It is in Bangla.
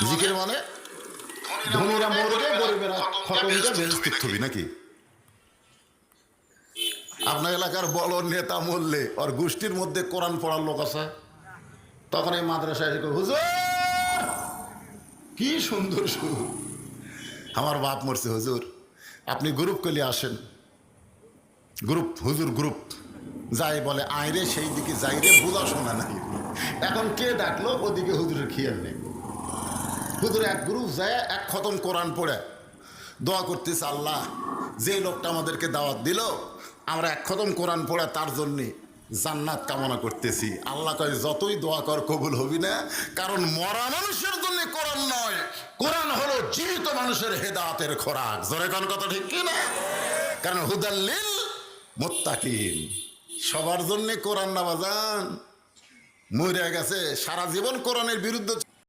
জিকির মানে ধনীরা মরবে, গরিবেরা খতমটা বেহেশতে থবি নাকি? আপনার এলাকার বড় নেতা মরলে ওর গোষ্ঠীর মধ্যে কোরআন পড়ার লোক আছে, তখন এই মাদ্রাসায় এসে হুজুর কি সুন্দর সুর, আমার বাপ মরছে হুজুর, আপনি গ্রুপ করলে আসেন। গ্রুপ হুজুর গ্রুপ যাই বলে আইরে সেই দিকে যাই রে, বোঝা শোনা নাই। এখন কে ডাকলো ওদিকে হুজুরের খেয়াল নেই। হুজুর এক গ্রুপ যায়, এক খতম কোরআন পড়ে দোয়া করতেছে, আল্লাহ যে লোকটা আমাদেরকে দাওয়াত দিল, আমরা এক খতম কোরআন পড়ে তার জন্যে জান্নাত কামনা করতেছি। আল্লাহ কয় যতই দোয়া কর কবুল হবি না, কারণ মরা মানুষের জন্য কোরআন নয়, কোরআন হলো জীবিত মানুষের হেদায়েতের খোরাক। জোরে কোন কথা ঠিক কি না? কারণ হুদাল্লিল মুত্তাকিন, সবার জন্য কোরআন না বাজান। মরে গেছে সারা জীবন কোরআনের বিরুদ্ধে